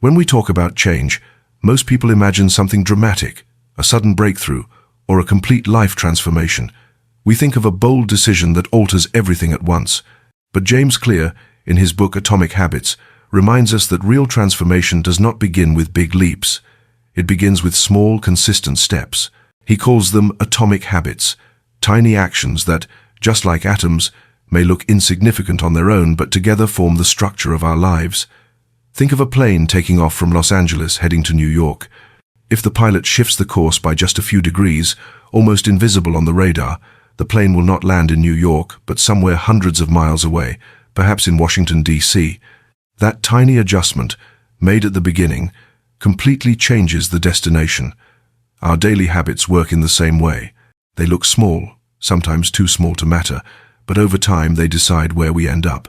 When we talk about change, most people imagine something dramatic, a sudden breakthrough, or a complete life transformation. We think of a bold decision that alters everything at once. But James Clear, in his book Atomic Habits, reminds us that real transformation does not begin with big leaps. It begins with small, consistent steps. He calls them atomic habits, tiny actions that, just like atoms, may look insignificant on their own but together form the structure of our lives. Think of a plane taking off from Los Angeles heading to New York. If the pilot shifts the course by just a few degrees, almost invisible on the radar, the plane will not land in New York, but somewhere hundreds of miles away, perhaps in Washington, D.C. That tiny adjustment, made at the beginning, completely changes the destination. Our daily habits work in the same way. They look small, sometimes too small to matter, but over time they decide where we end up.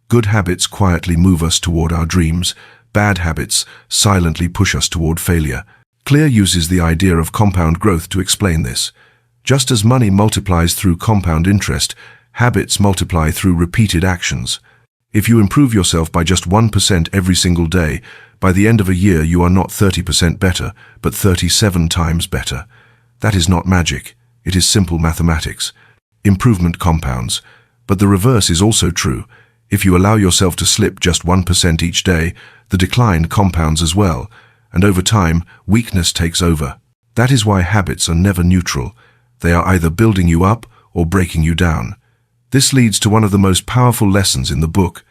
Good habits quietly move us toward our dreams. Bad habits silently push us toward failure. Clear uses the idea of compound growth to explain this. Just as money multiplies through compound interest, habits multiply through repeated actions. If you improve yourself by just 1% every single day, by the end of a year you are not 30% better, but 37 times better. That is not magic. It is simple mathematics. Improvement compounds. But the reverse is also true. If you allow yourself to slip just 1% each day, the decline compounds as well, and over time, weakness takes over. That is why habits are never neutral. They are either building you up or breaking you down. This leads to one of the most powerful lessons in the book.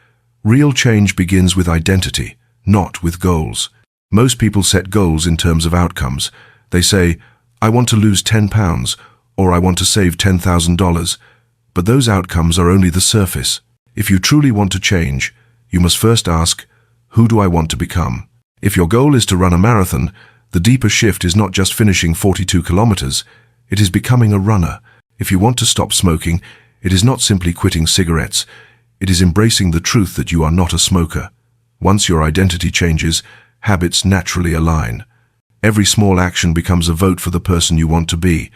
Real change begins with identity, not with goals. Most people set goals in terms of outcomes. They say, I want to lose 10 pounds, or I want to save $10,000. But those outcomes are only the surface. If you truly want to change, you must first ask, who do I want to become? If your goal is to run a marathon, the deeper shift is not just finishing 42 kilometers, it is becoming a runner. If you want to stop smoking, it is not simply quitting cigarettes, it is embracing the truth that you are not a smoker. Once your identity changes, habits naturally align. Every small action becomes a vote for the person you want to be.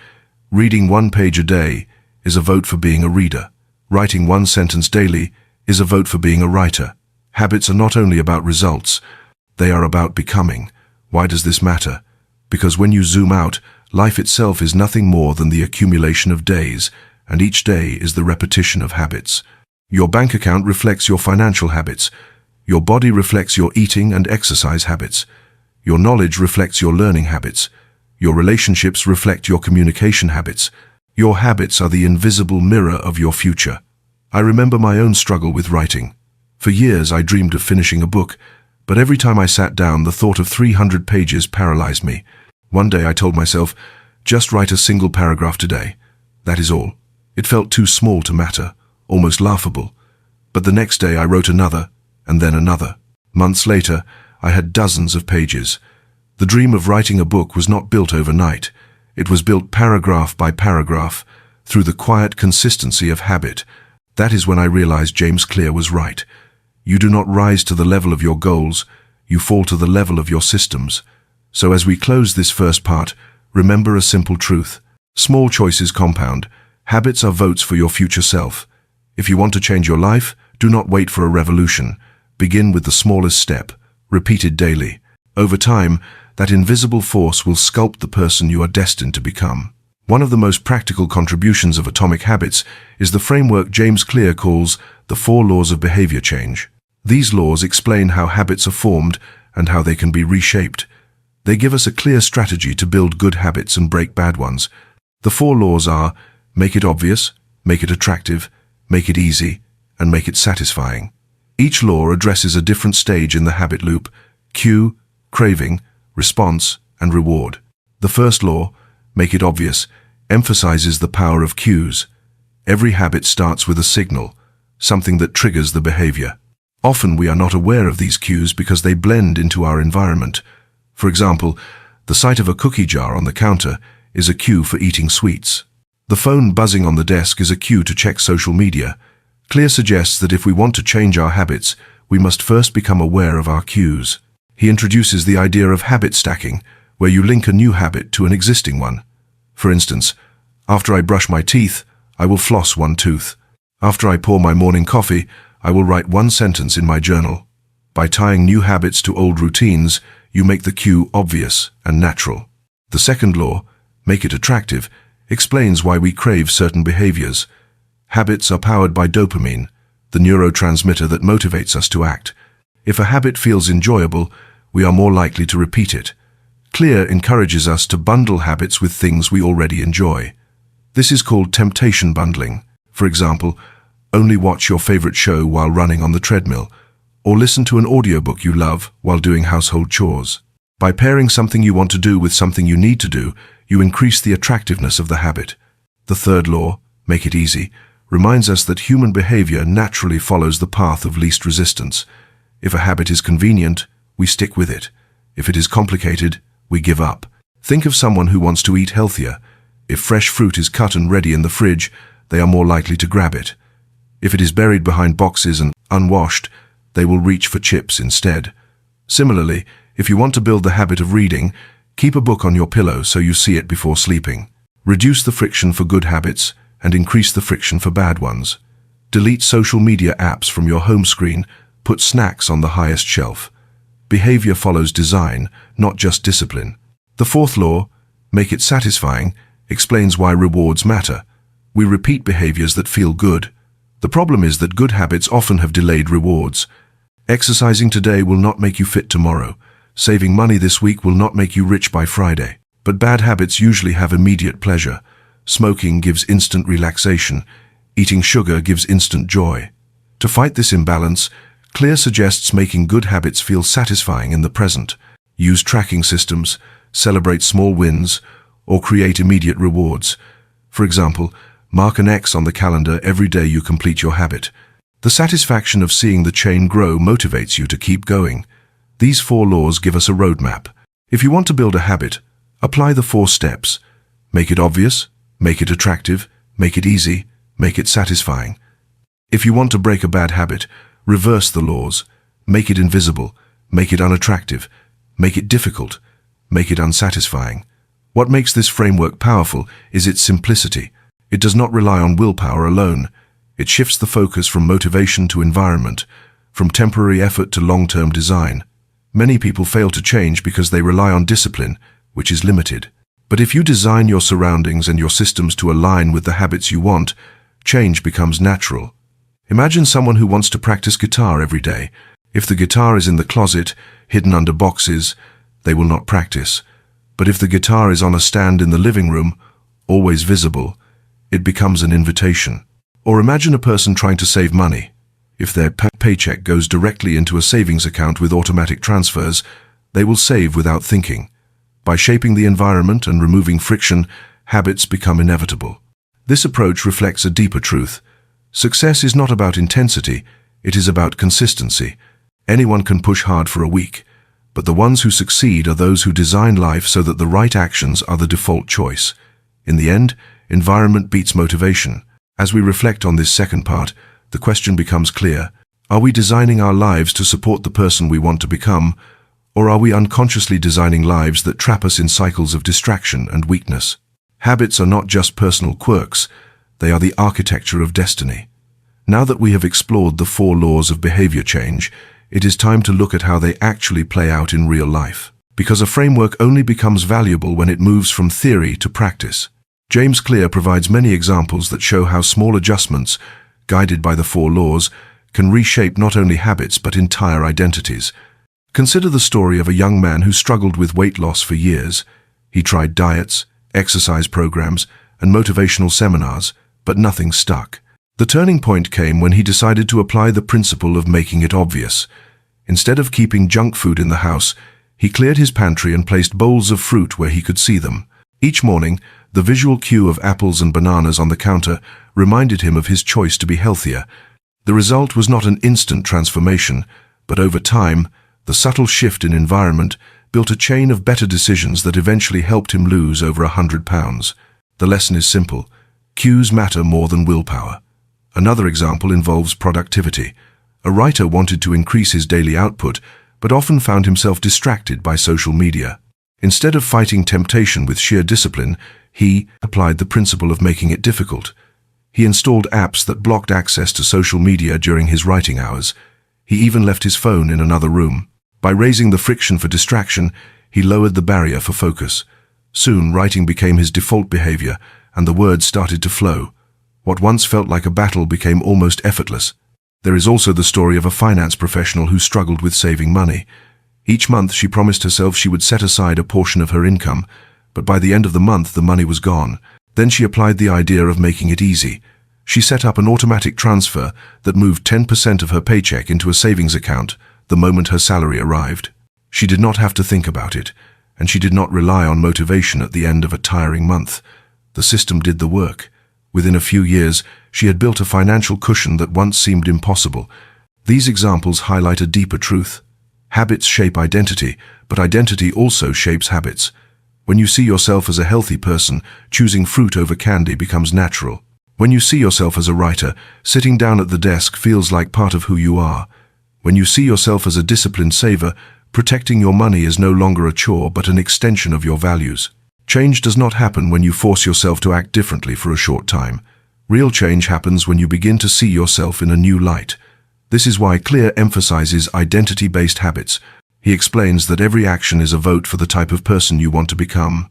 Reading 1 page a day is a vote for being a reader. Writing 1 sentence daily is a vote for being a writer. Habits are not only about results, they are about becoming. Why does this matter? Because when you zoom out, life itself is nothing more than the accumulation of days, and each day is the repetition of habits. Your bank account reflects your financial habits. Your body reflects your eating and exercise habits. Your knowledge reflects your learning habits. Your relationships reflect your communication habits. Your habits are the invisible mirror of your future. I remember my own struggle with writing. For years I dreamed of finishing a book, but every time I sat down, the thought of 300 pages paralyzed me. One day I told myself, just write a single paragraph today. That is all. It felt too small to matter, almost laughable. But the next day I wrote another, and then another. Months later, I had dozens of pages. The dream of writing a book was not built overnight. It was built paragraph by paragraph, through the quiet consistency of habit. That is when I realized James Clear was right. You do not rise to the level of your goals, you fall to the level of your systems. So as we close this first part, remember a simple truth. Small choices compound. Habits are votes for your future self. If you want to change your life, do not wait for a revolution. Begin with the smallest step, repeated daily. Over time, that invisible force will sculpt the person you are destined to become. One of the most practical contributions of Atomic Habits is the framework James Clear calls the 4 laws of behavior change. These laws explain how habits are formed and how they can be reshaped. They give us a clear strategy to build good habits and break bad ones. The 4 laws are: make it obvious, make it attractive, make it easy, and make it satisfying. Each law addresses a different stage in the habit loop: cue, craving, response, and reward. The first law, make it obvious, emphasizes the power of cues. Every habit starts with a signal, something that triggers the behavior. Often we are not aware of these cues because they blend into our environment. For example, the sight of a cookie jar on the counter is a cue for eating sweets. The phone buzzing on the desk is a cue to check social media. Clear suggests that if we want to change our habits, we must first become aware of our cues. He introduces the idea of habit stacking, where you link a new habit to an existing one. For instance, after I brush my teeth, I will floss 1 tooth. After I pour my morning coffee, I will write 1 sentence in my journal. By tying new habits to old routines, you make the cue obvious and natural. The second law, make it attractive, explains why we crave certain behaviors. Habits are powered by dopamine, the neurotransmitter that motivates us to act. If a habit feels enjoyable, we are more likely to repeat it. Clear encourages us to bundle habits with things we already enjoy. This is called temptation bundling. For example, only watch your favorite show while running on the treadmill, or listen to an audiobook you love while doing household chores. By pairing something you want to do with something you need to do, you increase the attractiveness of the habit. The third law, make it easy, reminds us that human behavior naturally follows the path of least resistance. If a habit is convenient, we stick with it. If it is complicated, we give up. Think of someone who wants to eat healthier. If fresh fruit is cut and ready in the fridge, they are more likely to grab it. If it is buried behind boxes and unwashed, they will reach for chips instead. Similarly, if you want to build the habit of reading, keep a book on your pillow so you see it before sleeping. Reduce the friction for good habits and increase the friction for bad ones. Delete social media apps from your home screen. Put snacks on the highest shelf. Behavior follows design, not just discipline. The fourth law, make it satisfying, explains why rewards matter. We repeat behaviors that feel good. The problem is that good habits often have delayed rewards. Exercising today will not make you fit tomorrow. Saving money this week will not make you rich by Friday. But bad habits usually have immediate pleasure. Smoking gives instant relaxation. Eating sugar gives instant joy. To fight this imbalance, Clear suggests making good habits feel satisfying in the present. Use tracking systems, celebrate small wins, or create immediate rewards. For example, mark an X on the calendar every day you complete your habit. The satisfaction of seeing the chain grow motivates you to keep going. These 4 laws give us a roadmap. If you want to build a habit, apply the 4 steps. Make it obvious, make it attractive, make it easy, make it satisfying. If you want to break a bad habit, reverse the laws. Make it invisible, make it unattractive, make it difficult, make it unsatisfying. What makes this framework powerful is its simplicity. It does not rely on willpower alone. It shifts the focus from motivation to environment, from temporary effort to long-term design. Many people fail to change because they rely on discipline, which is limited. But if you design your surroundings and your systems to align with the habits you want, change becomes natural. Imagine someone who wants to practice guitar every day. If the guitar is in the closet, hidden under boxes, they will not practice. But if the guitar is on a stand in the living room, always visible, it becomes an invitation. Or imagine a person trying to save money. If their paycheck goes directly into a savings account with automatic transfers, they will save without thinking. By shaping the environment and removing friction, habits become inevitable. This approach reflects a deeper truth. Success is not about intensity, it is about consistency. Anyone can push hard for a week, but the ones who succeed are those who design life so that the right actions are the default choice. In the end, environment beats motivation. As we reflect on this second part, the question becomes clear. Are we designing our lives to support the person we want to become, or are we unconsciously designing lives that trap us in cycles of distraction and weakness? Habits are not just personal quirks, they are the architecture of destiny. Now that we have explored the 4 laws of behavior change, it is time to look at how they actually play out in real life. Because a framework only becomes valuable when it moves from theory to practice. James Clear provides many examples that show how small adjustments, guided by the 4 laws, can reshape not only habits but entire identities. Consider the story of a young man who struggled with weight loss for years. He tried diets, exercise programs, and motivational seminars, but nothing stuck. The turning point came when he decided to apply the principle of making it obvious. Instead of keeping junk food in the house, he cleared his pantry and placed bowls of fruit where he could see them. Each morning, the visual cue of apples and bananas on the counter reminded him of his choice to be healthier. The result was not an instant transformation, but over time, the subtle shift in environment built a chain of better decisions that eventually helped him lose over 100 pounds. The lesson is simple. Cues matter more than willpower. Another example involves productivity. A writer wanted to increase his daily output, but often found himself distracted by social media. Instead of fighting temptation with sheer discipline, he applied the principle of making it difficult. He installed apps that blocked access to social media during his writing hours. He even left his phone in another room. By raising the friction for distraction, he lowered the barrier for focus. Soon, writing became his default behavior, and the words started to flow. What once felt like a battle became almost effortless. There is also the story of a finance professional who struggled with saving money. Each month, she promised herself she would set aside a portion of her income, but by the end of the month, the money was gone. Then she applied the idea of making it easy. She set up an automatic transfer that moved 10% of her paycheck into a savings account the moment her salary arrived. She did not have to think about it, and she did not rely on motivation at the end of a tiring month. The system did the work. Within a few years, she had built a financial cushion that once seemed impossible. These examples highlight a deeper truth. Habits shape identity, but identity also shapes habits. When you see yourself as a healthy person, choosing fruit over candy becomes natural. When you see yourself as a writer, sitting down at the desk feels like part of who you are. When you see yourself as a disciplined saver, protecting your money is no longer a chore but an extension of your values. Change does not happen when you force yourself to act differently for a short time. Real change happens when you begin to see yourself in a new light. This is why Clear emphasizes identity-based habits. He explains that every action is a vote for the type of person you want to become.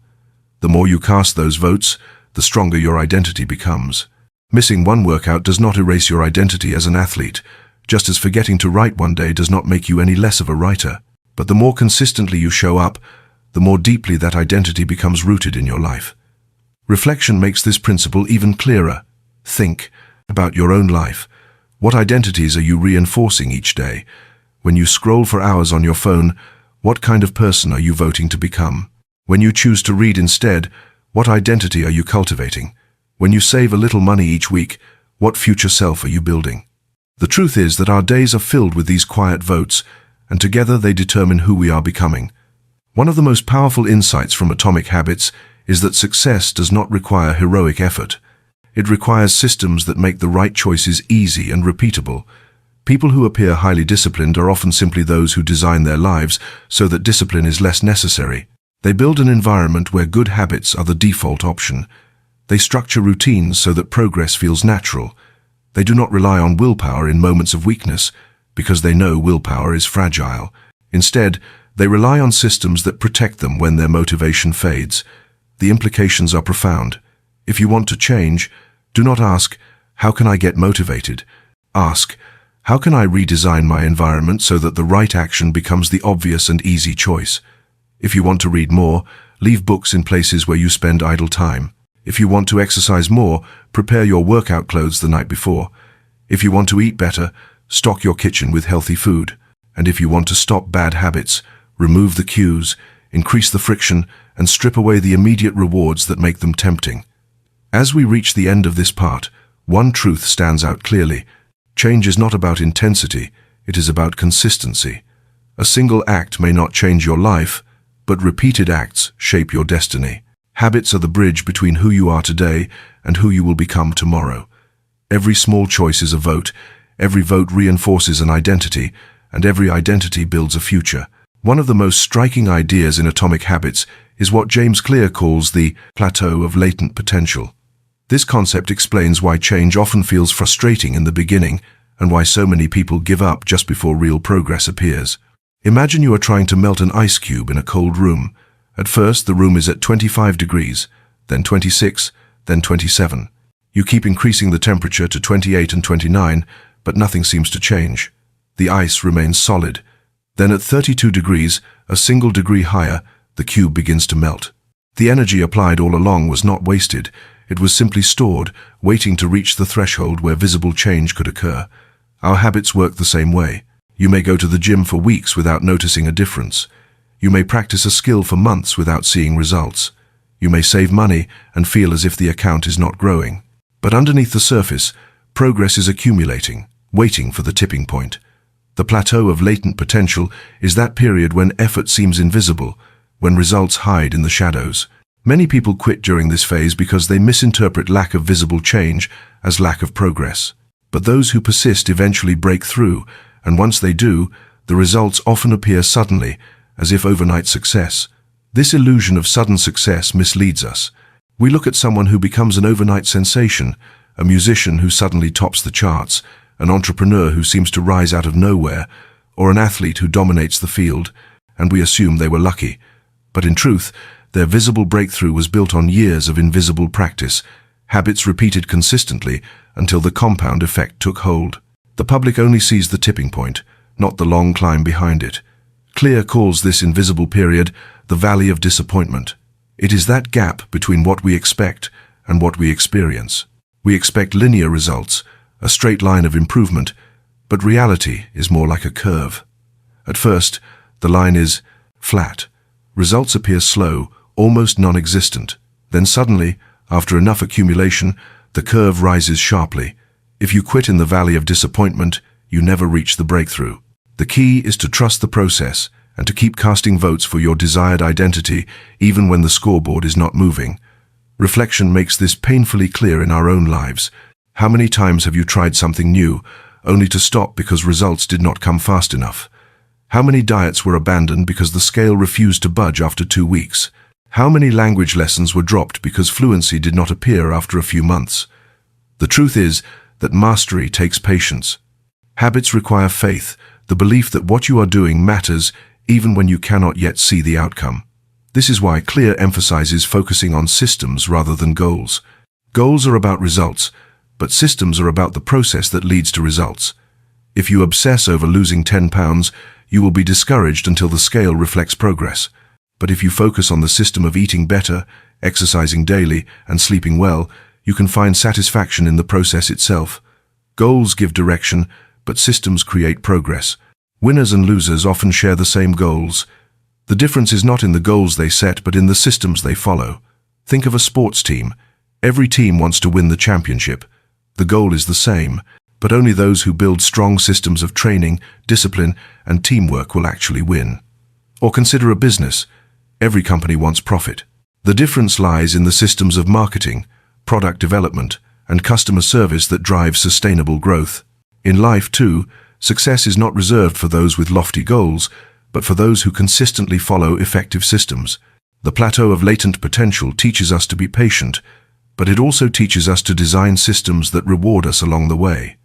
The more you cast those votes, the stronger your identity becomes. Missing one workout does not erase your identity as an athlete, just as forgetting to write one day does not make you any less of a writer. But the more consistently you show up, the more deeply that identity becomes rooted in your life. Reflection makes this principle even clearer. Think about your own life. What identities are you reinforcing each day? When you scroll for hours on your phone, what kind of person are you voting to become? When you choose to read instead, what identity are you cultivating? When you save a little money each week, what future self are you building? The truth is that our days are filled with these quiet votes, and together they determine who we are becoming. One of the most powerful insights from Atomic Habits is that success does not require heroic effort. It requires systems that make the right choices easy and repeatable. People who appear highly disciplined are often simply those who design their lives so that discipline is less necessary. They build an environment where good habits are the default option. They structure routines so that progress feels natural. They do not rely on willpower in moments of weakness, because they know willpower is fragile. Instead, they rely on systems that protect them when their motivation fades. The implications are profound. If you want to change, do not ask, "How can I get motivated?" Ask, "How can I redesign my environment so that the right action becomes the obvious and easy choice?" If you want to read more, leave books in places where you spend idle time. If you want to exercise more, prepare your workout clothes the night before. If you want to eat better, stock your kitchen with healthy food. And if you want to stop bad habits, remove the cues, increase the friction, and strip away the immediate rewards that make them tempting. As we reach the end of this part, one truth stands out clearly. Change is not about intensity, it is about consistency. A single act may not change your life, but repeated acts shape your destiny. Habits are the bridge between who you are today and who you will become tomorrow. Every small choice is a vote, every vote reinforces an identity, and every identity builds a future. One of the most striking ideas in Atomic Habits is what James Clear calls the plateau of latent potential. This concept explains why change often feels frustrating in the beginning and why so many people give up just before real progress appears. Imagine you are trying to melt an ice cube in a cold room. At first, the room is at 25 degrees, then 26, then 27. You keep increasing the temperature to 28 and 29, but nothing seems to change. The ice remains solid. Then at 32 degrees, a single degree higher, the cube begins to melt. The energy applied all along was not wasted. It was simply stored, waiting to reach the threshold where visible change could occur. Our habits work the same way. You may go to the gym for weeks without noticing a difference. You may practice a skill for months without seeing results. You may save money and feel as if the account is not growing. But underneath the surface, progress is accumulating, waiting for the tipping point. The plateau of latent potential is that period when effort seems invisible, when results hide in the shadows. Many people quit during this phase because they misinterpret lack of visible change as lack of progress. But those who persist eventually break through, and once they do, the results often appear suddenly, as if overnight success. This illusion of sudden success misleads us. We look at someone who becomes an overnight sensation, a musician who suddenly tops the charts, an entrepreneur who seems to rise out of nowhere, or an athlete who dominates the field, and we assume they were lucky. But in truth, their visible breakthrough was built on years of invisible practice, habits repeated consistently until the compound effect took hold. The public only sees the tipping point, not the long climb behind it. Clear calls this invisible period the valley of disappointment. It is that gap between what we expect and what we experience. We expect linear results, a straight line of improvement, but reality is more like a curve. At first, the line is flat. Results appear slow, almost non-existent. Then suddenly, after enough accumulation, the curve rises sharply. If you quit in the valley of disappointment, you never reach the breakthrough. The key is to trust the process and to keep casting votes for your desired identity even when the scoreboard is not moving. Reflection makes this painfully clear in our own lives. How many times have you tried something new, only to stop because results did not come fast enough? How many diets were abandoned because the scale refused to budge after 2 weeks? How many language lessons were dropped because fluency did not appear after a few months? The truth is that mastery takes patience. Habits require faith, the belief that what you are doing matters even when you cannot yet see the outcome. This is why Clear emphasizes focusing on systems rather than goals. Goals are about results, but systems are about the process that leads to results. If you obsess over losing 10 pounds, you will be discouraged until the scale reflects progress. But if you focus on the system of eating better, exercising daily, and sleeping well, you can find satisfaction in the process itself. Goals give direction, but systems create progress. Winners and losers often share the same goals. The difference is not in the goals they set, but in the systems they follow. Think of a sports team. Every team wants to win the championship. The goal is the same, but only those who build strong systems of training, discipline, and teamwork will actually win. Or consider a business. Every company wants profit. The difference lies in the systems of marketing, product development, and customer service that drive sustainable growth. In life, too, success is not reserved for those with lofty goals, but for those who consistently follow effective systems. The plateau of latent potential teaches us to be patient, but it also teaches us to design systems that reward us along the way.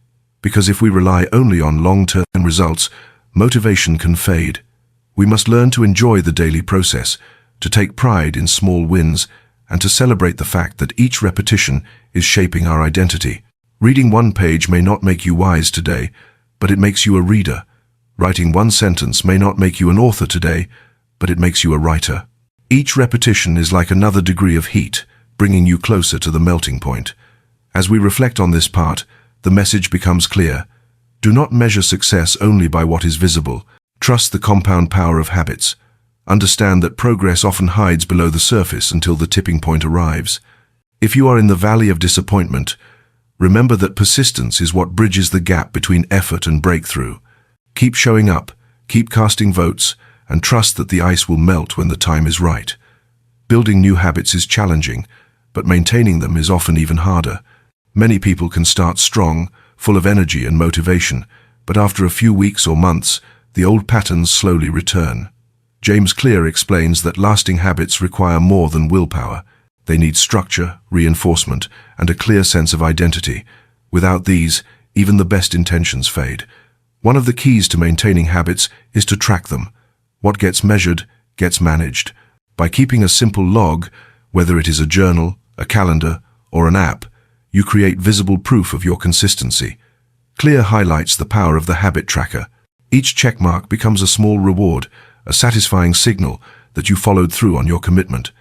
Because if we rely only on long-term results, motivation can fade. We must learn to enjoy the daily process, to take pride in small wins, and to celebrate the fact that each repetition is shaping our identity. Reading one page may not make you wise today, but it makes you a reader. Writing one sentence may not make you an author today, but it makes you a writer. Each repetition is like another degree of heat, bringing you closer to the melting point. As we reflect on this part, the message becomes clear. Do not measure success only by what is visible. Trust the compound power of habits. Understand that progress often hides below the surface until the tipping point arrives. If you are in the valley of disappointment, remember that persistence is what bridges the gap between effort and breakthrough. Keep showing up, keep casting votes, and trust that the ice will melt when the time is right. Building new habits is challenging, but maintaining them is often even harder. Many people can start strong, full of energy and motivation, but after a few weeks or months, the old patterns slowly return. James Clear explains that lasting habits require more than willpower. They need structure, reinforcement, and a clear sense of identity. Without these, even the best intentions fade. One of the keys to maintaining habits is to track them. What gets measured gets managed. By keeping a simple log, whether it is a journal, a calendar, or an app, you create visible proof of your consistency. Clear highlights the power of the habit tracker. Each checkmark becomes a small reward, a satisfying signal that you followed through on your commitment.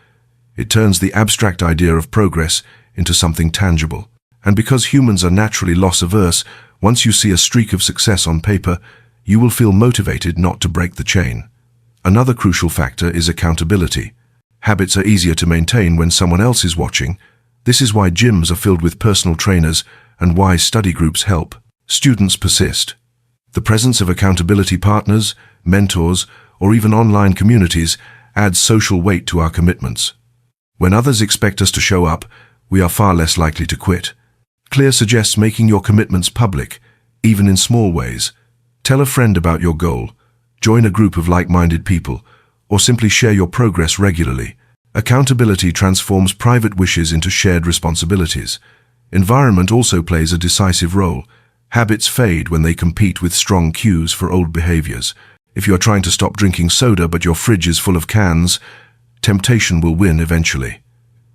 It turns the abstract idea of progress into something tangible. And because humans are naturally loss-averse, once you see a streak of success on paper, you will feel motivated not to break the chain. Another crucial factor is accountability. Habits are easier to maintain when someone else is watching. This is why gyms are filled with personal trainers and why study groups help. Students persist. The presence of accountability partners, mentors, or even online communities adds social weight to our commitments. When others expect us to show up, we are far less likely to quit. Clear suggests making your commitments public, even in small ways. Tell a friend about your goal, join a group of like-minded people, or simply share your progress regularly. Accountability transforms private wishes into shared responsibilities. Environment also plays a decisive role. Habits fade when they compete with strong cues for old behaviors. If you are trying to stop drinking soda but your fridge is full of cans, temptation will win eventually.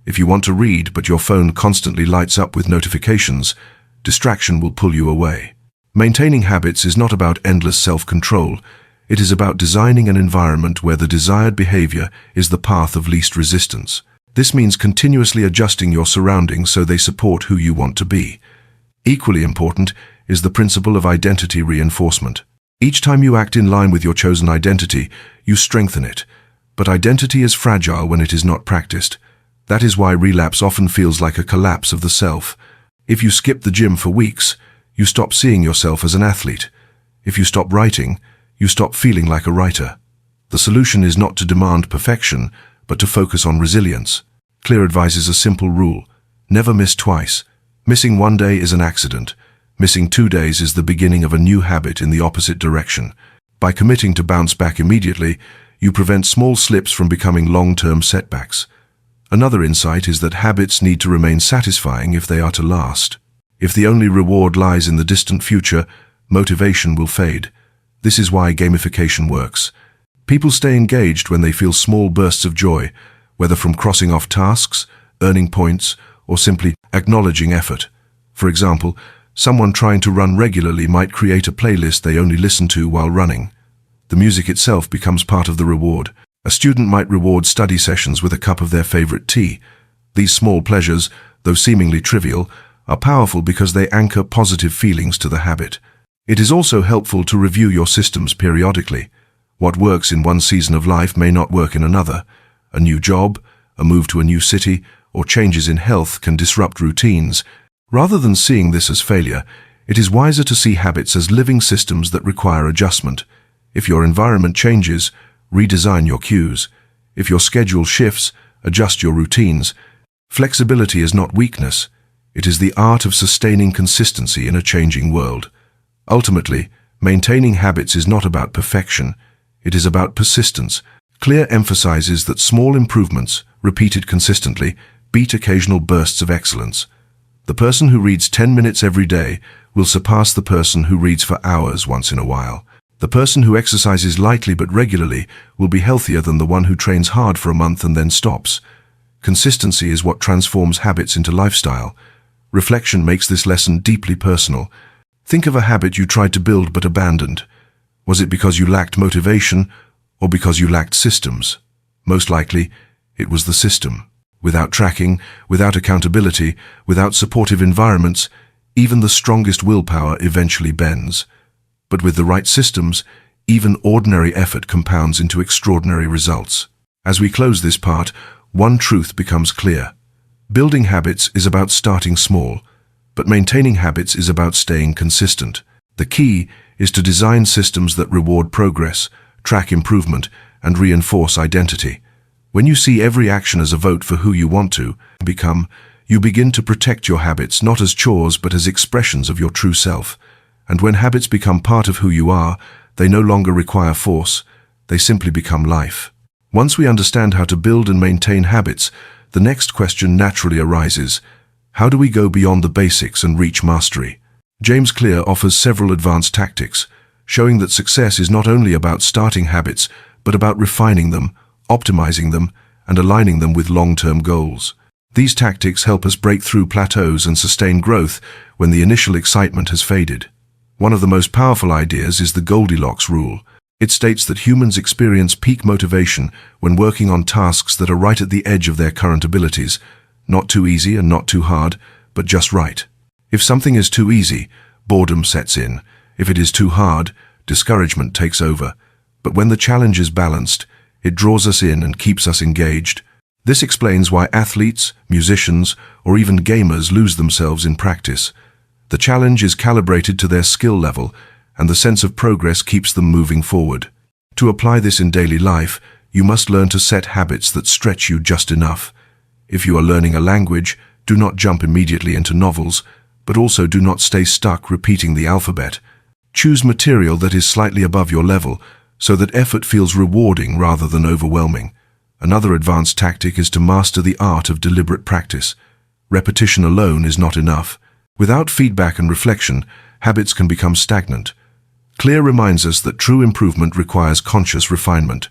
If you want to read but your phone constantly lights up with notifications, distraction will pull you away. Maintaining habits is not about endless self-control. It is about designing an environment where the desired behavior is the path of least resistance. This means continuously adjusting your surroundings so they support who you want to be. Equally important is the principle of identity reinforcement. Each time you act in line with your chosen identity, you strengthen it. But identity is fragile when it is not practiced. That is why relapse often feels like a collapse of the self. If you skip the gym for weeks, you stop seeing yourself as an athlete. If you stop writing, you stop feeling like a writer. The solution is not to demand perfection, but to focus on resilience. Clear advises a simple rule: never miss twice. Missing one day is an accident. Missing 2 days is the beginning of a new habit in the opposite direction. By committing to bounce back immediately, you prevent small slips from becoming long-term setbacks. Another insight is that habits need to remain satisfying if they are to last. If the only reward lies in the distant future, motivation will fade. This is why gamification works. People stay engaged when they feel small bursts of joy, whether from crossing off tasks, earning points, or simply acknowledging effort. For example, someone trying to run regularly might create a playlist they only listen to while running. The music itself becomes part of the reward. A student might reward study sessions with a cup of their favorite tea. These small pleasures, though seemingly trivial, are powerful because they anchor positive feelings to the habit. It is also helpful to review your systems periodically. What works in one season of life may not work in another. A new job, a move to a new city, or changes in health can disrupt routines. Rather than seeing this as failure, it is wiser to see habits as living systems that require adjustment. If your environment changes, redesign your cues. If your schedule shifts, adjust your routines. Flexibility is not weakness. It is the art of sustaining consistency in a changing world. Ultimately, maintaining habits is not about perfection. It is about persistence. Clear emphasizes that small improvements, repeated consistently, beat occasional bursts of excellence. The person who reads 10 minutes every day will surpass the person who reads for hours once in a while. The person who exercises lightly but regularly will be healthier than the one who trains hard for a month and then stops. Consistency is what transforms habits into lifestyle. Reflection makes this lesson deeply personal. Think of a habit you tried to build but abandoned. Was it because you lacked motivation or because you lacked systems? Most likely, it was the system. Without tracking, without accountability, without supportive environments, even the strongest willpower eventually bends. But with the right systems, even ordinary effort compounds into extraordinary results. As we close this part, one truth becomes clear. Building habits is about starting small, but maintaining habits is about staying consistent. The key is to design systems that reward progress, track improvement, and reinforce identity. When you see every action as a vote for who you want to become, you begin to protect your habits not as chores but as expressions of your true self. And when habits become part of who you are, they no longer require force, they simply become life. Once we understand how to build and maintain habits, the next question naturally arises: how do we go beyond the basics and reach mastery? James Clear offers several advanced tactics, showing that success is not only about starting habits, but about refining them, optimizing them, and aligning them with long-term goals. These tactics help us break through plateaus and sustain growth when the initial excitement has faded. One of the most powerful ideas is the Goldilocks rule. It states that humans experience peak motivation when working on tasks that are right at the edge of their current abilities, not too easy and not too hard, but just right. If something is too easy, boredom sets in. If it is too hard, discouragement takes over. But when the challenge is balanced, it draws us in and keeps us engaged. This explains why athletes, musicians, or even gamers lose themselves in practice. The challenge is calibrated to their skill level, and the sense of progress keeps them moving forward. To apply this in daily life, you must learn to set habits that stretch you just enough. If you are learning a language, do not jump immediately into novels, but also do not stay stuck repeating the alphabet. Choose material that is slightly above your level, so that effort feels rewarding rather than overwhelming. Another advanced tactic is to master the art of deliberate practice. Repetition alone is not enough. Without feedback and reflection, habits can become stagnant. Clear reminds us that true improvement requires conscious refinement.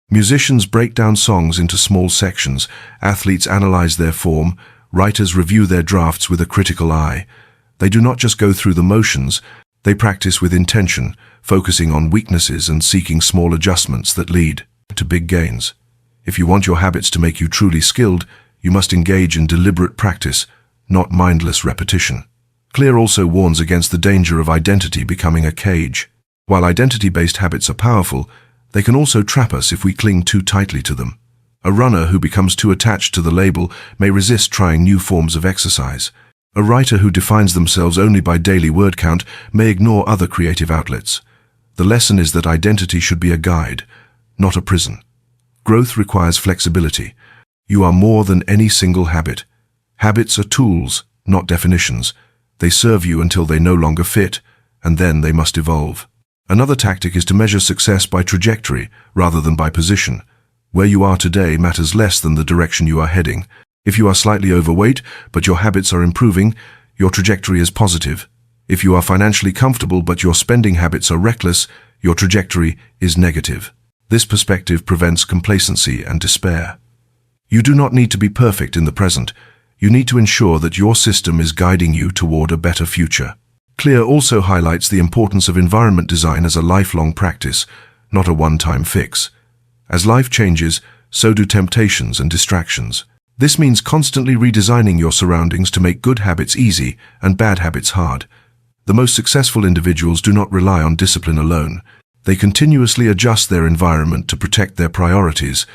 Musicians break down songs into small sections, athletes analyze their form, writers review their drafts with a critical eye. They do not just go through the motions, they practice with intention, focusing on weaknesses and seeking small adjustments that lead to big gains. If you want your habits to make you truly skilled, you must engage in deliberate practice, not mindless repetition. Clear also warns against the danger of identity becoming a cage. While identity-based habits are powerful, they can also trap us if we cling too tightly to them. A runner who becomes too attached to the label may resist trying new forms of exercise. A writer who defines themselves only by daily word count may ignore other creative outlets. The lesson is that identity should be a guide, not a prison. Growth requires flexibility. You are more than any single habit. Habits are tools, not definitions. They serve you until they no longer fit, and then they must evolve. Another tactic is to measure success by trajectory rather than by position. Where you are today matters less than the direction you are heading. If you are slightly overweight, but your habits are improving, your trajectory is positive. If you are financially comfortable, but your spending habits are reckless, your trajectory is negative. This perspective prevents complacency and despair. You do not need to be perfect in the present. You need to ensure that your system is guiding you toward a better future. Clear also highlights the importance of environment design as a lifelong practice, not a one-time fix. As life changes, so do temptations and distractions. This means constantly redesigning your surroundings to make good habits easy and bad habits hard. The most successful individuals do not rely on discipline alone. They continuously adjust their environment to protect their priorities.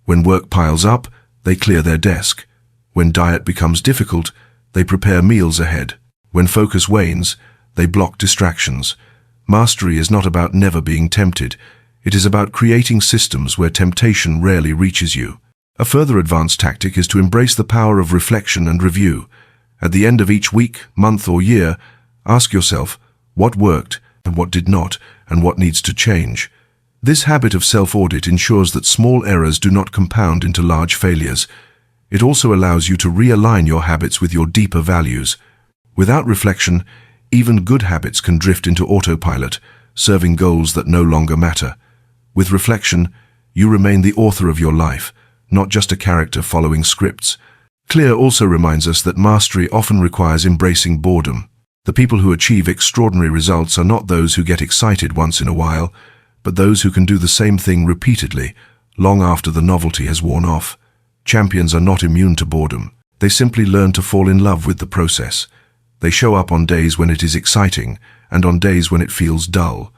When work piles up, they clear their desk. When diet becomes difficult, they prepare meals ahead. When focus wanes, they block distractions. Mastery is not about never being tempted. It is about creating systems where temptation rarely reaches you. A further advanced tactic is to embrace the power of reflection and review. At the end of each week, month, or year, ask yourself what worked and what did not, and what needs to change. This habit of self-audit ensures that small errors do not compound into large failures. It also allows you to realign your habits with your deeper values. Without reflection, even good habits can drift into autopilot, serving goals that no longer matter. With reflection, you remain the author of your life, not just a character following scripts. Clear also reminds us that mastery often requires embracing boredom. The people who achieve extraordinary results are not those who get excited once in a while, but those who can do the same thing repeatedly, long after the novelty has worn off. Champions are not immune to boredom. They simply learn to fall in love with the process. They show up on days when it is exciting and on days when it feels dull.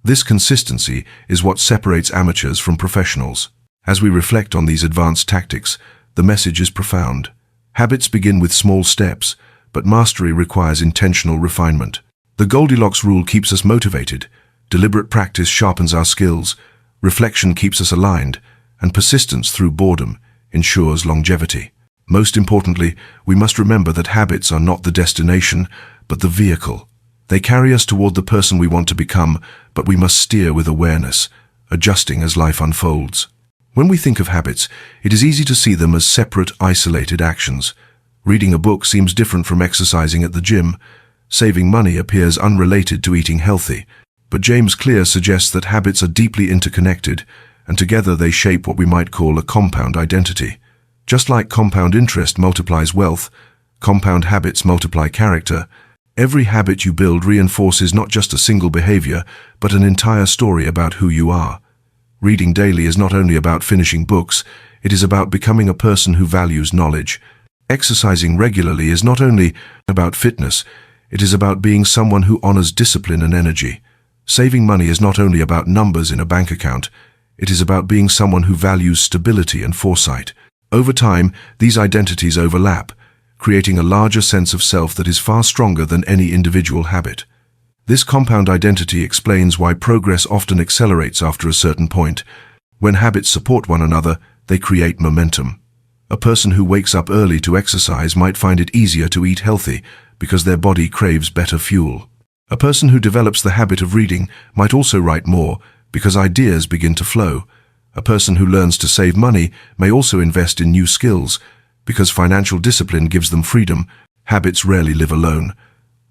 This consistency is what separates amateurs from professionals. As we reflect on these advanced tactics, the message is profound. Habits begin with small steps, but mastery requires intentional refinement. The Goldilocks rule keeps us motivated, deliberate practice sharpens our skills, reflection keeps us aligned, and persistence through boredom ensures longevity. Most importantly, we must remember that habits are not the destination, but the vehicle. They carry us toward the person we want to become, but we must steer with awareness, adjusting as life unfolds. When we think of habits, it is easy to see them as separate, isolated actions. Reading a book seems different from exercising at the gym. Saving money appears unrelated to eating healthy. But James Clear suggests that habits are deeply interconnected, and together they shape what we might call a compound identity. Just like compound interest multiplies wealth, compound habits multiply character. Every habit you build reinforces not just a single behavior, but an entire story about who you are. Reading daily is not only about finishing books, it is about becoming a person who values knowledge. Exercising regularly is not only about fitness, it is about being someone who honors discipline and energy. Saving money is not only about numbers in a bank account, it is about being someone who values stability and foresight. Over time, these identities overlap, creating a larger sense of self that is far stronger than any individual habit. This compound identity explains why progress often accelerates after a certain point. When habits support one another, they create momentum. A person who wakes up early to exercise might find it easier to eat healthy because their body craves better fuel. A person who develops the habit of reading might also write more because ideas begin to flow. A person who learns to save money may also invest in new skills because financial discipline gives them freedom. Habits rarely live alone.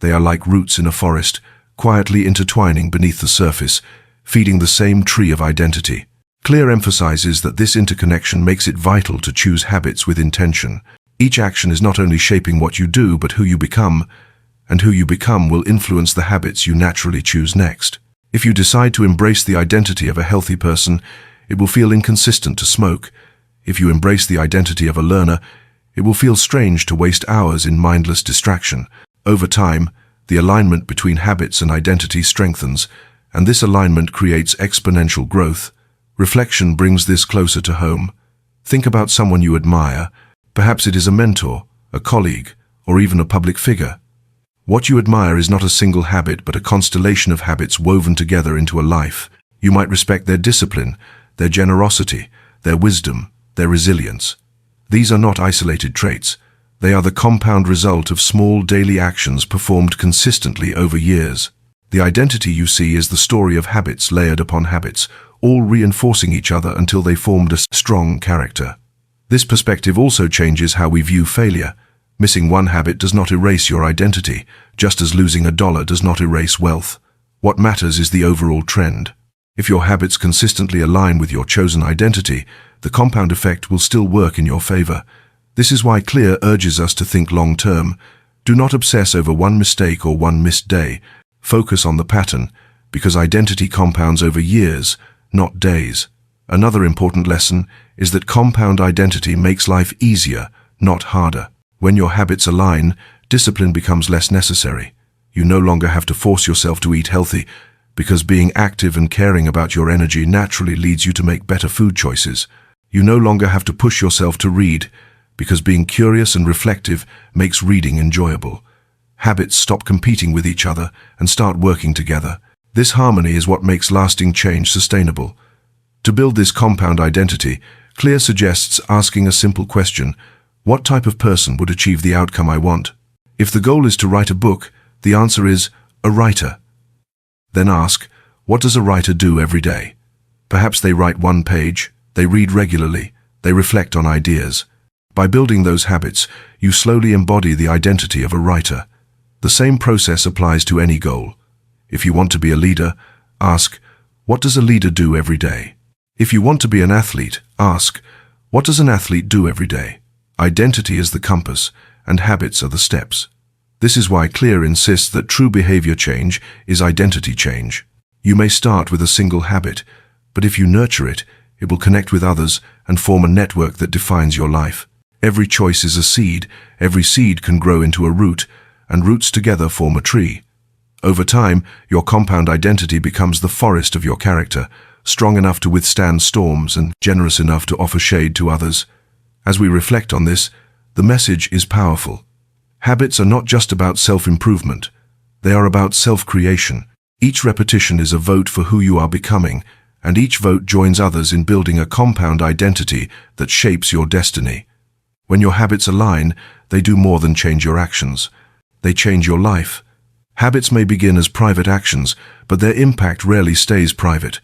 They are like roots in a forest, quietly intertwining beneath the surface, feeding the same tree of identity. Clear emphasizes that this interconnection makes it vital to choose habits with intention. Each action is not only shaping what you do, but who you become, and who you become will influence the habits you naturally choose next. If you decide to embrace the identity of a healthy person, it will feel inconsistent to smoke. If you embrace the identity of a learner, it will feel strange to waste hours in mindless distraction. Over time, the alignment between habits and identity strengthens, and this alignment creates exponential growth. Reflection brings this closer to home. Think about someone you admire. Perhaps it is a mentor, a colleague, or even a public figure. What you admire is not a single habit, but a constellation of habits woven together into a life. You might respect their discipline, their generosity, their wisdom, their resilience. These are not isolated traits. They are the compound result of small daily actions performed consistently over years. The identity you see is the story of habits layered upon habits, all reinforcing each other until they formed a strong character. This perspective also changes how we view failure. Missing one habit does not erase your identity, just as losing $1 does not erase wealth. What matters is the overall trend. If your habits consistently align with your chosen identity, the compound effect will still work in your favor. This is why Clear urges us to think long-term. Do not obsess over one mistake or one missed day. Focus on the pattern, because identity compounds over years, not days. Another important lesson is that compound identity makes life easier, not harder. When your habits align, discipline becomes less necessary. You no longer have to force yourself to eat healthy, because being active and caring about your energy naturally leads you to make better food choices. You no longer have to push yourself to read, because being curious and reflective makes reading enjoyable. Habits stop competing with each other and start working together. This harmony is what makes lasting change sustainable. To build this compound identity, Clear suggests asking a simple question: what type of person would achieve the outcome I want? If the goal is to write a book, the answer is a writer. Then ask, what does a writer do every day? Perhaps they write one page, they read regularly, they reflect on ideas. By building those habits, you slowly embody the identity of a writer. The same process applies to any goal. If you want to be a leader, ask, what does a leader do every day? If you want to be an athlete, ask, what does an athlete do every day? Identity is the compass, and habits are the steps. This is why Clear insists that true behavior change is identity change. You may start with a single habit, but if you nurture it, it will connect with others and form a network that defines your life. Every choice is a seed, every seed can grow into a root, and roots together form a tree. Over time, your compound identity becomes the forest of your character, strong enough to withstand storms and generous enough to offer shade to others. As we reflect on this, the message is powerful. Habits are not just about self-improvement. They are about self-creation. Each repetition is a vote for who you are becoming, and each vote joins others in building a compound identity that shapes your destiny. When your habits align, they do more than change your actions. They change your life. Habits may begin as private actions, but their impact rarely stays private.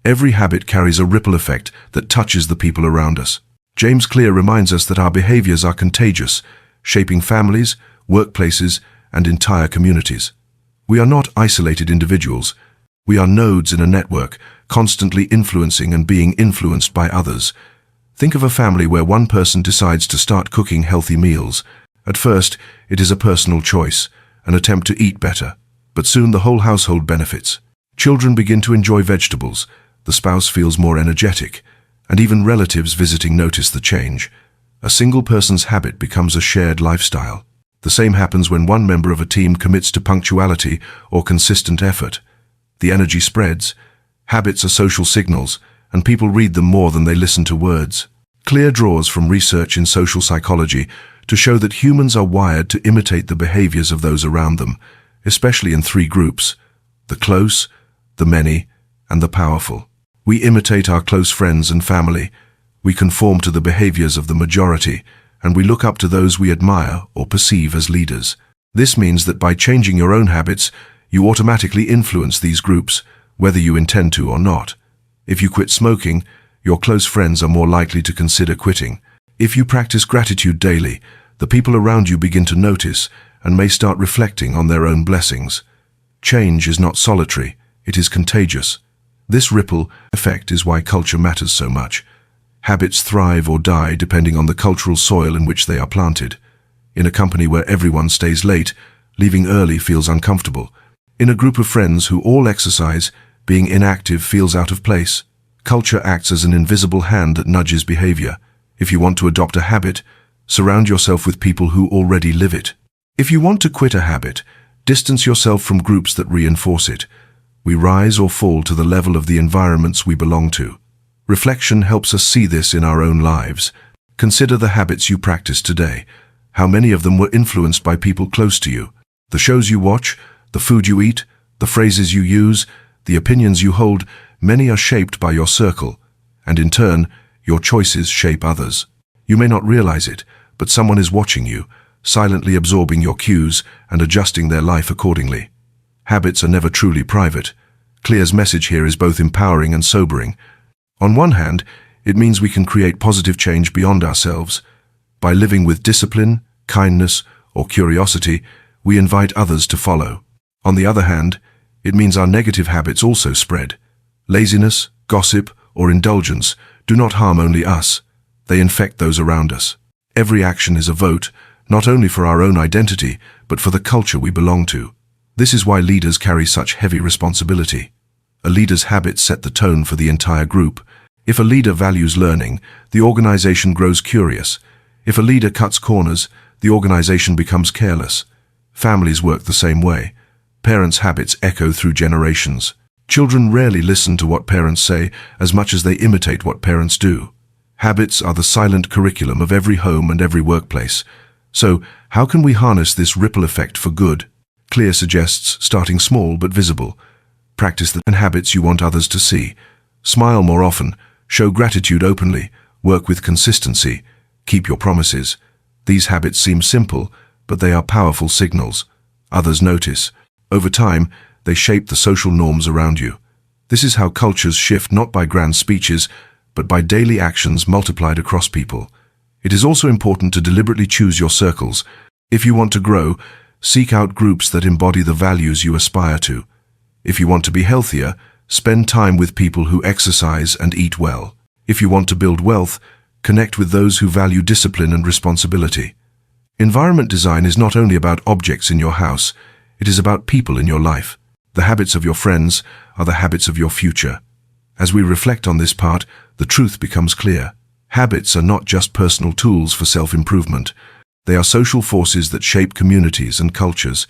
Every habit carries a ripple effect that touches the people around us. James Clear reminds us that our behaviors are contagious, shaping families, workplaces, and entire communities. We are not isolated individuals. We are nodes in a network, constantly influencing and being influenced by others. Think of a family where one person decides to start cooking healthy meals. At first, it is a personal choice, an attempt to eat better, but soon the whole household benefits. Children begin to enjoy vegetables, the spouse feels more energetic, and even relatives visiting notice the change. A single person's habit becomes a shared lifestyle. The same happens when one member of a team commits to punctuality or consistent effort. The energy spreads. Habits are social signals, and people read them more than they listen to words. Clear draws from research in social psychology to show that humans are wired to imitate the behaviors of those around them, especially in three groups: the close, the many, and the powerful. We imitate our close friends and family. We conform to the behaviors of the majority, and we look up to those we admire or perceive as leaders. This means that by changing your own habits, you automatically influence these groups, whether you intend to or not. If you quit smoking, your close friends are more likely to consider quitting. If you practice gratitude daily, the people around you begin to notice, and may start reflecting on their own blessings. Change is not solitary, it is contagious. This ripple effect is why culture matters so much. Habits thrive or die depending on the cultural soil in which they are planted. In a company where everyone stays late, leaving early feels uncomfortable. In a group of friends who all exercise, being inactive feels out of place. Culture acts as an invisible hand that nudges behavior. If you want to adopt a habit, surround yourself with people who already live it. If you want to quit a habit, distance yourself from groups that reinforce it. We rise or fall to the level of the environments we belong to. Reflection helps us see this in our own lives. Consider the habits you practice today. How many of them were influenced by people close to you? The shows you watch, the food you eat, the phrases you use, the opinions you hold, many are shaped by your circle, and in turn, your choices shape others. You may not realize it, but someone is watching you, silently absorbing your cues and adjusting their life accordingly. Habits are never truly private. Clear's message here is both empowering and sobering. On one hand, it means we can create positive change beyond ourselves. By living with discipline, kindness, or curiosity, we invite others to follow. On the other hand, it means our negative habits also spread. Laziness, gossip, or indulgence do not harm only us. They infect those around us. Every action is a vote, not only for our own identity, but for the culture we belong to. This is why leaders carry such heavy responsibility. A leader's habits set the tone for the entire group. If a leader values learning, the organization grows curious. If a leader cuts corners, the organization becomes careless. Families work the same way. Parents' habits echo through generations. Children rarely listen to what parents say as much as they imitate what parents do. Habits are the silent curriculum of every home and every workplace. So, how can we harness this ripple effect for good? Clear suggests starting small but visible. Practice the habits you want others to see. Smile more often, show gratitude openly, work with consistency, keep your promises. These habits seem simple, but they are powerful signals. Others notice. Over time, they shape the social norms around you. This is how cultures shift not by grand speeches, but by daily actions multiplied across people. It is also important to deliberately choose your circles. If you want to grow, seek out groups that embody the values you aspire to. If you want to be healthier, spend time with people who exercise and eat well. If you want to build wealth, connect with those who value discipline and responsibility. Environment design is not only about objects in your house, it is about people in your life. The habits of your friends are the habits of your future. As we reflect on this part, the truth becomes clear. Habits are not just personal tools for self-improvement. They are social forces that shape communities and cultures.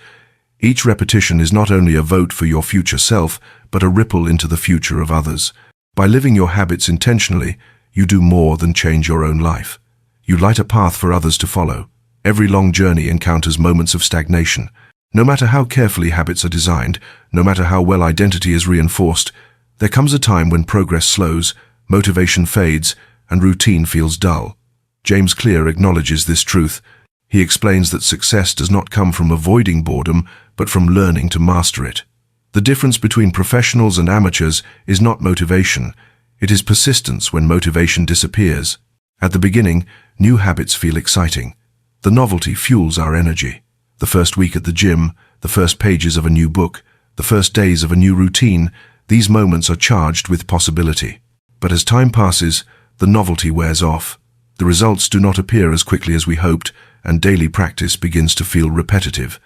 Each repetition is not only a vote for your future self, but a ripple into the future of others. By living your habits intentionally, you do more than change your own life. You light a path for others to follow. Every long journey encounters moments of stagnation. No matter how carefully habits are designed, no matter how well identity is reinforced, there comes a time when progress slows, motivation fades, and routine feels dull. James Clear acknowledges this truth. He explains that success does not come from avoiding boredom, but from learning to master it. The difference between professionals and amateurs is not motivation. It is persistence when motivation disappears. At the beginning, new habits feel exciting. The novelty fuels our energy. The first week at the gym, the first pages of a new book, the first days of a new routine, these moments are charged with possibility. But as time passes, the novelty wears off. The results do not appear as quickly as we hoped, and daily practice begins to feel repetitive.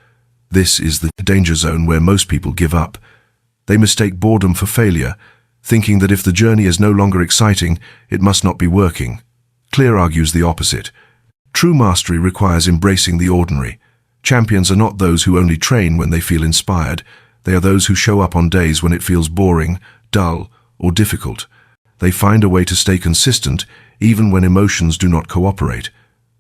This is the danger zone where most people give up. They mistake boredom for failure, thinking that if the journey is no longer exciting, it must not be working. Clear argues the opposite. True mastery requires embracing the ordinary. Champions are not those who only train when they feel inspired. They are those who show up on days when it feels boring, dull, or difficult. They find a way to stay consistent even when emotions do not cooperate.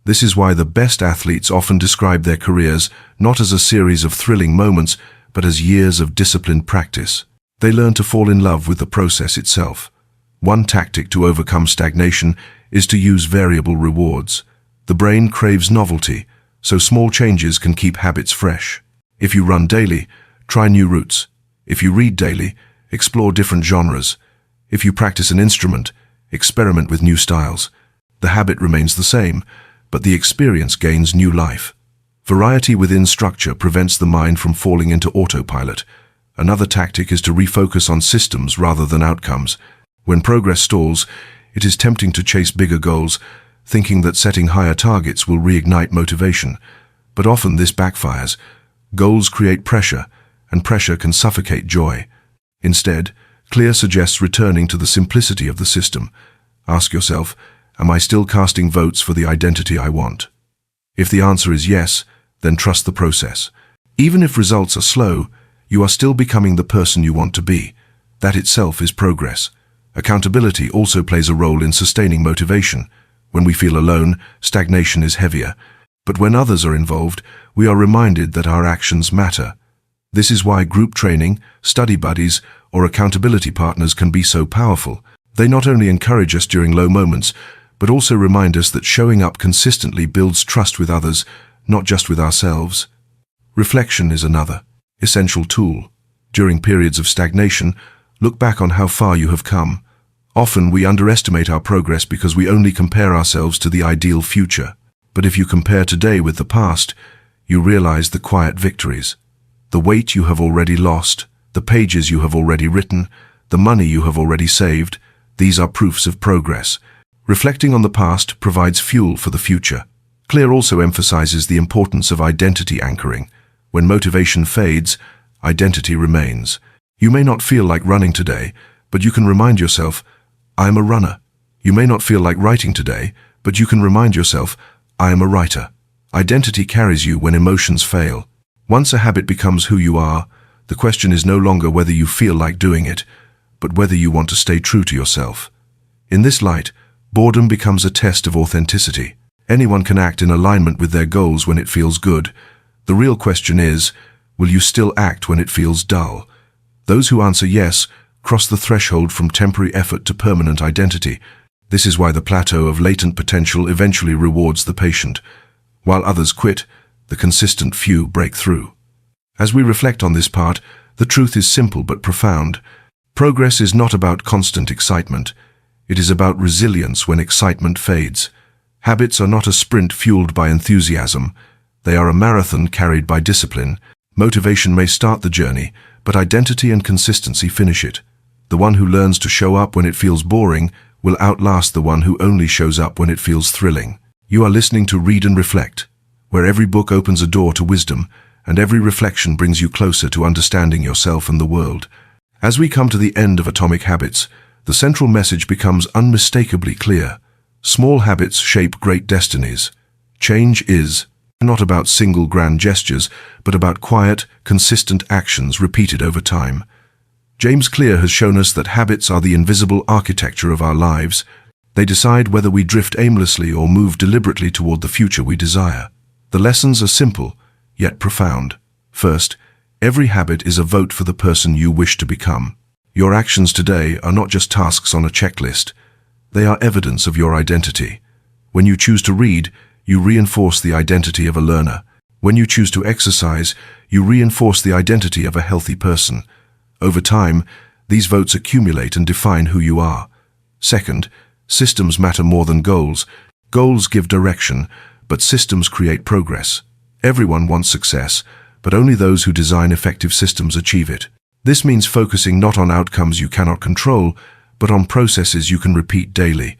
This is why the best athletes often describe their careers not as a series of thrilling moments, but as years of disciplined practice. They learn to fall in love with the process itself. One tactic to overcome stagnation is to use variable rewards. The brain craves novelty, so small changes can keep habits fresh. If you run daily, try new routes. If you read daily, explore different genres. If you practice an instrument, experiment with new styles. The habit remains the same, but the experience gains new life. Variety within structure prevents the mind from falling into autopilot. Another tactic is to refocus on systems rather than outcomes. When progress stalls, it is tempting to chase bigger goals, thinking that setting higher targets will reignite motivation. But often this backfires. Goals create pressure, and pressure can suffocate joy. Instead, Clear suggests returning to the simplicity of the system. Ask yourself, am I still casting votes for the identity I want? If the answer is yes, then trust the process. Even if results are slow, you are still becoming the person you want to be. That itself is progress. Accountability also plays a role in sustaining motivation. When we feel alone, stagnation is heavier. But when others are involved, we are reminded that our actions matter. This is why group training, study buddies, or accountability partners can be so powerful. They not only encourage us during low moments, but also remind us that showing up consistently builds trust with others, not just with ourselves. Reflection is another essential tool. During periods of stagnation, look back on how far you have come. Often we underestimate our progress because we only compare ourselves to the ideal future. But if you compare today with the past, you realize the quiet victories. The weight you have already lost, the pages you have already written, the money you have already saved, these are proofs of progress. Reflecting on the past provides fuel for the future. Clear also emphasizes the importance of identity anchoring. When motivation fades, identity remains. You may not feel like running today, but you can remind yourself, I am a runner. You may not feel like writing today, but you can remind yourself, I am a writer. Identity carries you when emotions fail. Once a habit becomes who you are, the question is no longer whether you feel like doing it, but whether you want to stay true to yourself. In this light, boredom becomes a test of authenticity. Anyone can act in alignment with their goals when it feels good. The real question is, will you still act when it feels dull? Those who answer yes cross the threshold from temporary effort to permanent identity. This is why the plateau of latent potential eventually rewards the patient. While others quit, the consistent few break through. As we reflect on this part, the truth is simple but profound. Progress is not about constant excitement. It is about resilience when excitement fades. Habits are not a sprint fueled by enthusiasm. They are a marathon carried by discipline. Motivation may start the journey, but identity and consistency finish it. The one who learns to show up when it feels boring will outlast the one who only shows up when it feels thrilling. You are listening to Read and Reflect, where every book opens a door to wisdom, and every reflection brings you closer to understanding yourself and the world. As we come to the end of Atomic Habits, the central message becomes unmistakably clear. Small habits shape great destinies. Change is not about single grand gestures, but about quiet, consistent actions repeated over time. James Clear has shown us that habits are the invisible architecture of our lives. They decide whether we drift aimlessly or move deliberately toward the future we desire. The lessons are simple, yet profound. First, every habit is a vote for the person you wish to become. Your actions today are not just tasks on a checklist. They are evidence of your identity. When you choose to read, you reinforce the identity of a learner. When you choose to exercise, you reinforce the identity of a healthy person. Over time, these votes accumulate and define who you are. Second, systems matter more than goals. Goals give direction, but systems create progress. Everyone wants success, but only those who design effective systems achieve it. This means focusing not on outcomes you cannot control, but on processes you can repeat daily.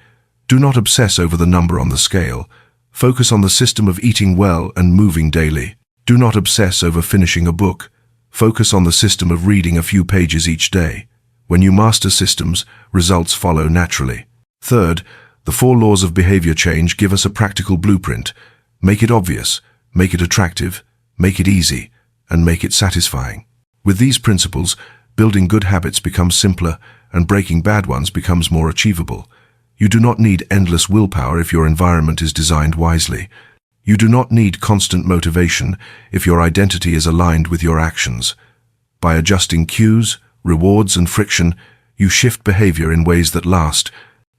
Do not obsess over the number on the scale. Focus on the system of eating well and moving daily. Do not obsess over finishing a book. Focus on the system of reading a few pages each day. When you master systems, results follow naturally. Third, the 4 laws of behavior change give us a practical blueprint. Make it obvious, make it attractive, make it easy, and make it satisfying. With these principles, building good habits becomes simpler and breaking bad ones becomes more achievable. You do not need endless willpower if your environment is designed wisely. You do not need constant motivation if your identity is aligned with your actions. By adjusting cues, rewards, and friction, you shift behavior in ways that last.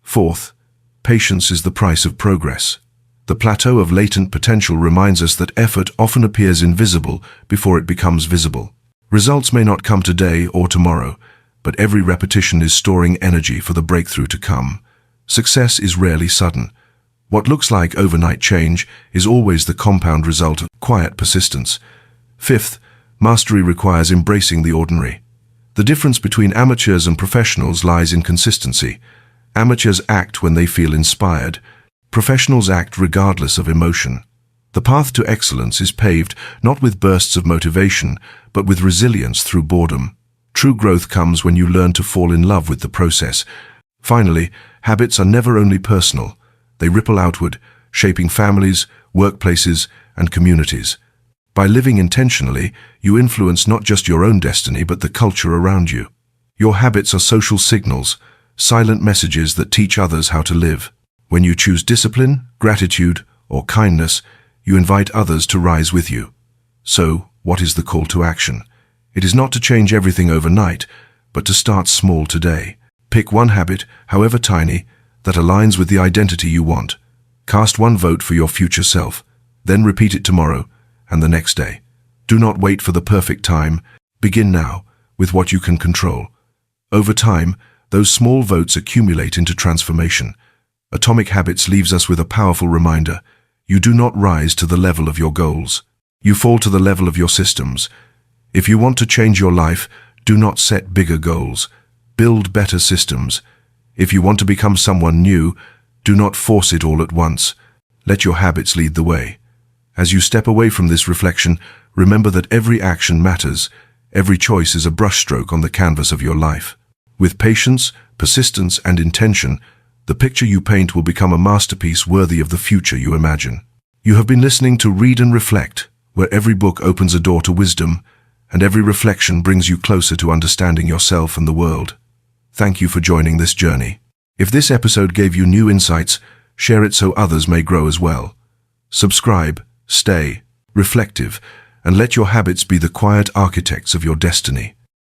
Fourth, patience is the price of progress. The plateau of latent potential reminds us that effort often appears invisible before it becomes visible. Results may not come today or tomorrow, but every repetition is storing energy for the breakthrough to come. Success is rarely sudden. What looks like overnight change is always the compound result of quiet persistence. Fifth, mastery requires embracing the ordinary. The difference between amateurs and professionals lies in consistency. Amateurs act when they feel inspired. Professionals act regardless of emotion. The path to excellence is paved not with bursts of motivation, but with resilience through boredom. True growth comes when you learn to fall in love with the process. Finally, habits are never only personal. They ripple outward, shaping families, workplaces, and communities. By living intentionally, you influence not just your own destiny, but the culture around you. Your habits are social signals, silent messages that teach others how to live. When you choose discipline, gratitude, or kindness, you invite others to rise with you. So, what is the call to action? It is not to change everything overnight, but to start small today. Pick one habit, however tiny, that aligns with the identity you want. Cast one vote for your future self, then repeat it tomorrow and the next day. Do not wait for the perfect time. Begin now with what you can control. Over time, those small votes accumulate into transformation. Atomic Habits leaves us with a powerful reminder. You do not rise to the level of your goals. You fall to the level of your systems. If you want to change your life, do not set bigger goals. Build better systems. If you want to become someone new, do not force it all at once. Let your habits lead the way. As you step away from this reflection, remember that every action matters. Every choice is a brushstroke on the canvas of your life. With patience, persistence, and intention, the picture you paint will become a masterpiece worthy of the future you imagine. You have been listening to Read and Reflect, where every book opens a door to wisdom, and every reflection brings you closer to understanding yourself and the world. Thank you for joining this journey. If this episode gave you new insights, share it so others may grow as well. Subscribe, stay reflective, and let your habits be the quiet architects of your destiny.